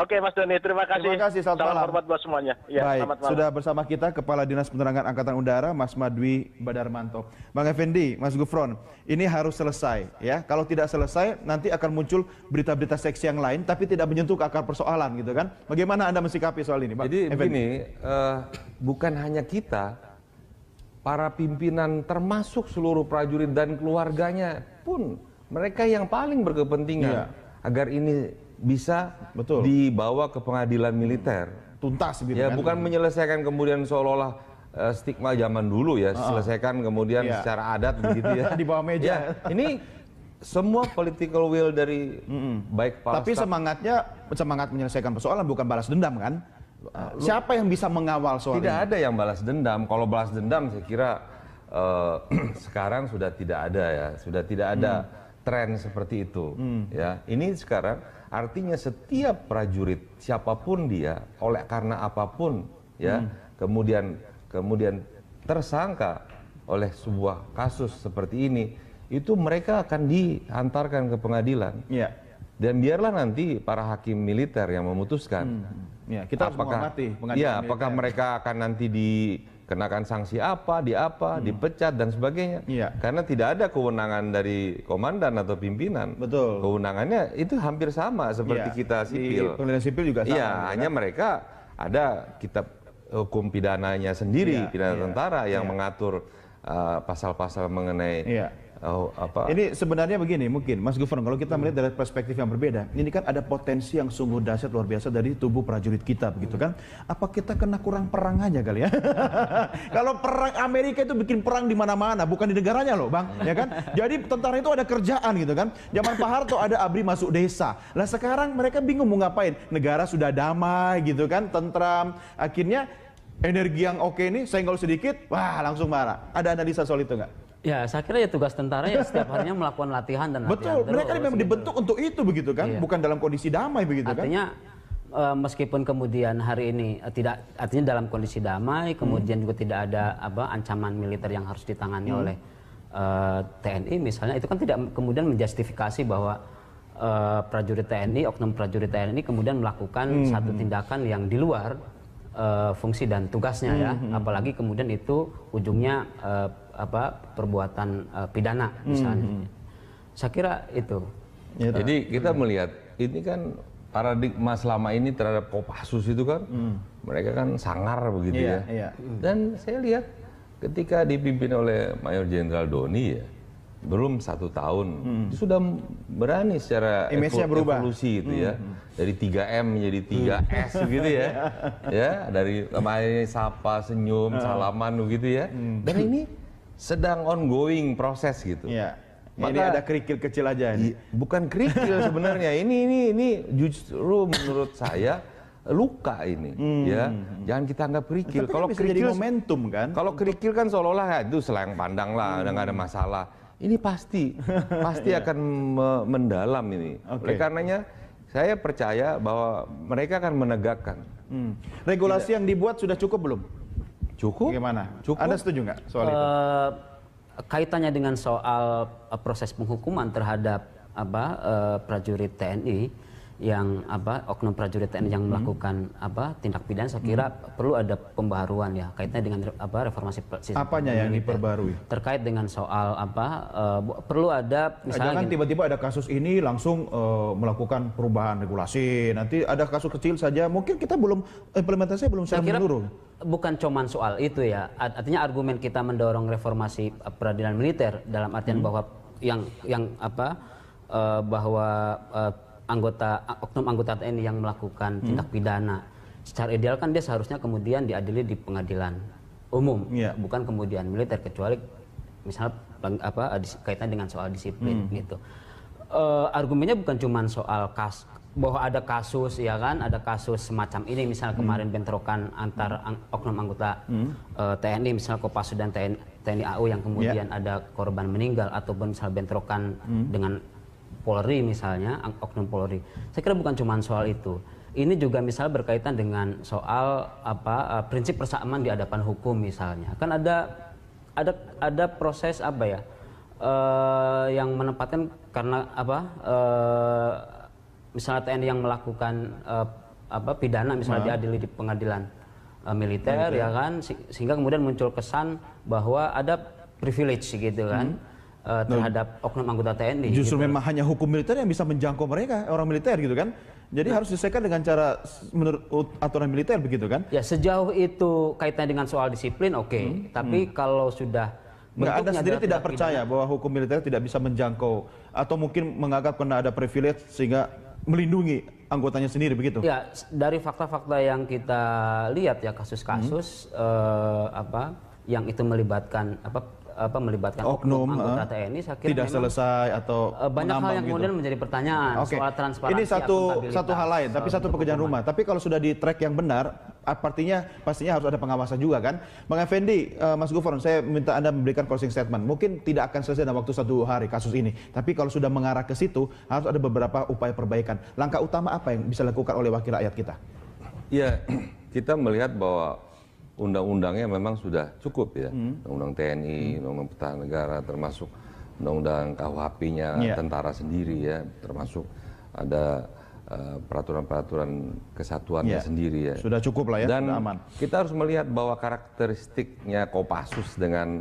Oke Mas Doni, terima kasih. Terima kasih, selamat malam. Salam hormat buat semuanya. Ya, baik, selamat malam. sudah bersama kita Kepala Dinas Penerangan Angkatan Udara, Mas Madwi Badarmanto. Bang Effendi, Mas Gufron, ini harus selesai ya. Kalau tidak selesai, nanti akan muncul berita-berita seksi yang lain, tapi tidak menyentuh ke akar persoalan gitu kan. Bagaimana Anda mensikapi soal ini, Bang? Jadi begini, bukan hanya kita, para pimpinan termasuk seluruh prajurit dan keluarganya pun mereka yang paling berkepentingan agar ini bisa dibawa ke pengadilan militer. Tuntas gitu ya, kan? bukan menyelesaikan kemudian seolah-olah stigma zaman dulu ya, selesaikan kemudian secara adat begitu ya. Di bawah meja. Ya, ini semua political will dari baik Pak. Tapi semangat menyelesaikan persoalan bukan balas dendam kan? Siapa yang bisa mengawal soal tidak ini? ada yang balas dendam. Kalau balas dendam saya kira sekarang sudah tidak ada ya, sudah tidak ada tren seperti itu. Ya, ini sekarang Artinya setiap prajurit siapapun dia, karena apapun ya, kemudian tersangka oleh sebuah kasus seperti ini, itu mereka akan diantarkan ke pengadilan. Ya. Dan biarlah nanti para hakim militer yang memutuskan. Ya, kita harus menghormati pengadilan ya, militer. apakah mereka akan nanti dikenakan sanksi apa, dipecat dan sebagainya. Ya. Karena tidak ada kewenangan dari komandan atau pimpinan. Betul. Kewenangannya itu hampir sama seperti Ya, kita sipil. di pengadilan sipil juga sama. Iya, hanya mereka ada kitab hukum pidananya sendiri, pidana tentara yang mengatur pasal-pasal mengenai Ini sebenarnya begini, mungkin Mas Gufron, kalau kita melihat dari perspektif yang berbeda, ini kan ada potensi yang sungguh dahsyat luar biasa dari tubuh prajurit kita, begitu kan? Apa kita kena kurang perang aja kali ya? Kalau perang Amerika itu bikin perang di mana-mana, bukan di negaranya loh, Bang, ya kan? Jadi tentara itu ada kerjaan gitu kan? Zaman Pak Harto ada ABRI masuk desa. Lah sekarang mereka bingung mau ngapain? Negara sudah damai gitu kan, tentram. Akhirnya energi yang oke ini senggol sedikit, wah langsung marah. Ada analisa soal itu nggak? Ya, saya kira ya tugas tentara ya setiap harinya melakukan latihan dan Betul, latihan mereka memang dibentuk untuk itu begitu kan, bukan dalam kondisi damai begitu kan. Artinya meskipun kemudian hari ini artinya dalam kondisi damai, kemudian juga tidak ada ancaman militer yang harus ditangani oleh TNI misalnya, itu kan tidak kemudian menjustifikasi bahwa prajurit TNI, oknum prajurit TNI kemudian melakukan satu tindakan yang di luar fungsi dan tugasnya ya, apalagi kemudian itu ujungnya perbuatan pidana misalnya. Saya kira itu. Jadi kita melihat ini kan paradigma selama ini terhadap Kopassus itu kan mereka kan sangar begitu ya. Dan saya lihat ketika dipimpin oleh Mayor Jenderal Doni ya, belum 1 tahun sudah berani secara evolusi itu ya, dari 3M menjadi 3S gitu ya, ya dari kemarin sapa, senyum, salaman gitu ya, dan ini sedang ongoing proses gitu. Ya. Maka ini ada kerikil kecil aja ini. Bukan kerikil sebenarnya, ini justru menurut saya luka ini, ya. Jangan kita anggap kerikil. Kalau kerikil jadi momentum kan. Kalau kerikil kan seolah-olah ya, itu selang pandang lah, nggak ada masalah. Ini pasti akan mendalam ini. Oleh karenanya saya percaya bahwa mereka akan menegakkan. Regulasi yang dibuat sudah cukup belum? Cukup. Bagaimana? Cukup. Anda setuju nggak soal itu? Kaitannya dengan soal proses penghukuman terhadap prajurit TNI yang oknum prajurit TNI yang melakukan tindak pidana, saya kira perlu ada pembaharuan ya kaitannya dengan reformasi sistem. Apanya yang diperbarui? Terkait dengan soal perlu ada misalnya jangan tiba-tiba ada kasus ini langsung melakukan perubahan regulasi. Nanti ada kasus kecil saja, mungkin kita belum implementasinya belum secara menyeluruh. Bukan cuman soal itu ya. Artinya argumen kita mendorong reformasi peradilan militer dalam artian bahwa bahwa oknum anggota TNI yang melakukan tindak pidana secara ideal kan dia seharusnya kemudian diadili di pengadilan umum, bukan kemudian militer, kecuali misalnya kaitan dengan soal disiplin gitu. Argumennya bukan cuma soal bahwa ada kasus ya kan, ada kasus semacam ini misalnya kemarin bentrokan antar oknum anggota TNI misalnya Kopassus dan TNI AU yang kemudian ada korban meninggal, ataupun misalnya bentrokan dengan Polri misalnya, oknum Polri. Saya kira bukan cuma soal itu. Ini juga misalnya berkaitan dengan soal prinsip persamaan di hadapan hukum misalnya. Kan ada proses yang menempatkan karena misalnya TNI yang melakukan pidana misalnya diadili di pengadilan militer ya kan, sehingga kemudian muncul kesan bahwa ada privilege gitu kan terhadap oknum anggota TNI. Justru gitu. memang hanya hukum militer yang bisa menjangkau mereka, orang militer gitu kan. Jadi harus diselesaikan dengan cara menurut aturan militer begitu kan? Ya sejauh itu kaitannya dengan soal disiplin tapi kalau sudah Anda sendiri tidak percaya bahwa hukum militer tidak bisa menjangkau, atau mungkin menganggap karena ada privilege sehingga melindungi anggotanya sendiri begitu? Ya, dari fakta-fakta yang kita lihat ya, kasus-kasus yang itu melibatkan oknum anggota TNI, saya kira tidak selesai atau banyak hal yang kemudian menjadi pertanyaan soal transparansi. Ini satu hal lain, tapi satu pekerjaan rumah. Tapi kalau sudah di track yang benar, Artinya pastinya harus ada pengawasan juga kan. Bang Effendi, Mas Gufron, saya minta Anda memberikan closing statement. Mungkin tidak akan selesai dalam waktu 1 hari kasus ini, tapi kalau sudah mengarah ke situ harus ada beberapa upaya perbaikan. Langkah utama apa yang bisa dilakukan oleh wakil rakyat kita? Ya, kita melihat bahwa undang-undangnya memang sudah cukup ya. Undang-undang TNI, Undang-undang Pertahanan Negara, termasuk Undang-undang KUHP-nya tentara sendiri ya, termasuk ada peraturan-peraturan kesatuannya sendiri ya. Sudah cukup lah ya, dan sudah aman. Kita harus melihat bahwa karakteristiknya Kopassus dengan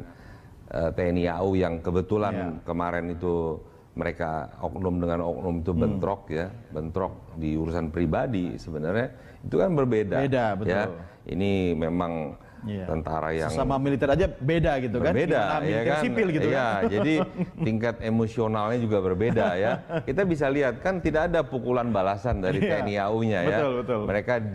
TNI AU yang kebetulan kemarin itu mereka oknum dengan oknum itu bentrok ya, bentrok di urusan pribadi sebenarnya itu kan berbeda. Beda, betul. Ya, ini memang tentara yang sesama militer aja beda gitu kan, berbeda ya kan, sipil gitu ya, kan. jadi tingkat emosionalnya juga berbeda ya. Kita bisa lihat kan tidak ada pukulan balasan dari TNI AU-nya ya. Betul. Mereka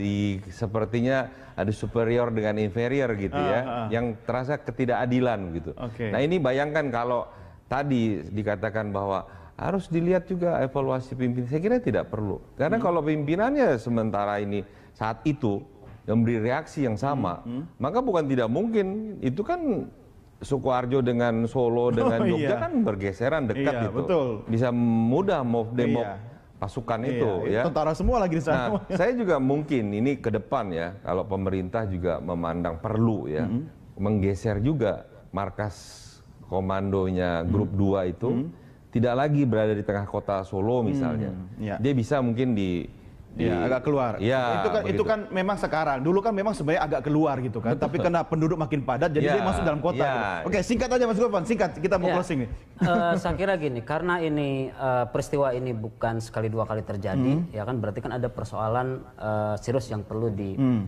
sepertinya ada superior dengan inferior gitu ya, yang terasa ketidakadilan gitu. Nah ini bayangkan kalau tadi dikatakan bahwa harus dilihat juga evaluasi pimpinan, saya kira tidak perlu. Karena kalau pimpinannya sementara ini saat itu memberi reaksi yang sama, maka bukan tidak mungkin. Itu kan Sukoharjo dengan Solo dengan Jogja kan bergeseran dekat gitu. Betul. Bisa mudah mau demo pasukan itu ya. Tentara semua lagi di sana. Nah, saya juga mungkin ini ke depan ya, kalau pemerintah juga memandang perlu ya, menggeser juga markas komandonya grup 2 itu tidak lagi berada di tengah kota Solo misalnya. Dia bisa mungkin di agak keluar. Ya, itu kan memang sekarang. Dulu kan memang sebenarnya agak keluar gitu kan. Tapi karena penduduk makin padat jadi dia masuk dalam kota. Gitu. Oke, singkat aja Mas Gufron, singkat. Kita mau closing nih. Saya kira gini, karena ini peristiwa ini bukan sekali 2 kali terjadi, ya kan berarti kan ada persoalan serius yang perlu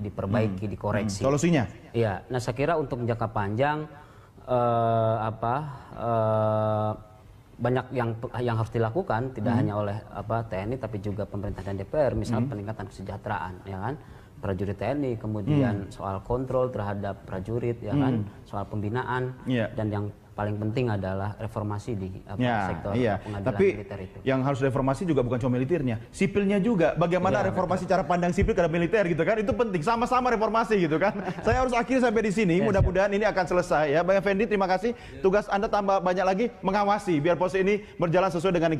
diperbaiki, dikoreksi. Solusinya? Iya. Nah, saya kira untuk jangka panjang banyak yang harus dilakukan, tidak hanya oleh TNI tapi juga pemerintah dan DPR, misalnya peningkatan kesejahteraan ya kan prajurit TNI, kemudian soal kontrol terhadap prajurit ya kan, soal pembinaan dan yang paling penting adalah reformasi di sektor pengadilan militer itu. Yang harus reformasi juga bukan cuma militernya, sipilnya juga. Bagaimana reformasi cara pandang sipil terhadap militer gitu kan, itu penting. Sama-sama reformasi gitu kan. Saya harus akhiri sampai di sini. Mudah-mudahan ini akan selesai ya. Bang Effendi, terima kasih. Tugas Anda tambah banyak lagi mengawasi biar proses ini berjalan sesuai dengan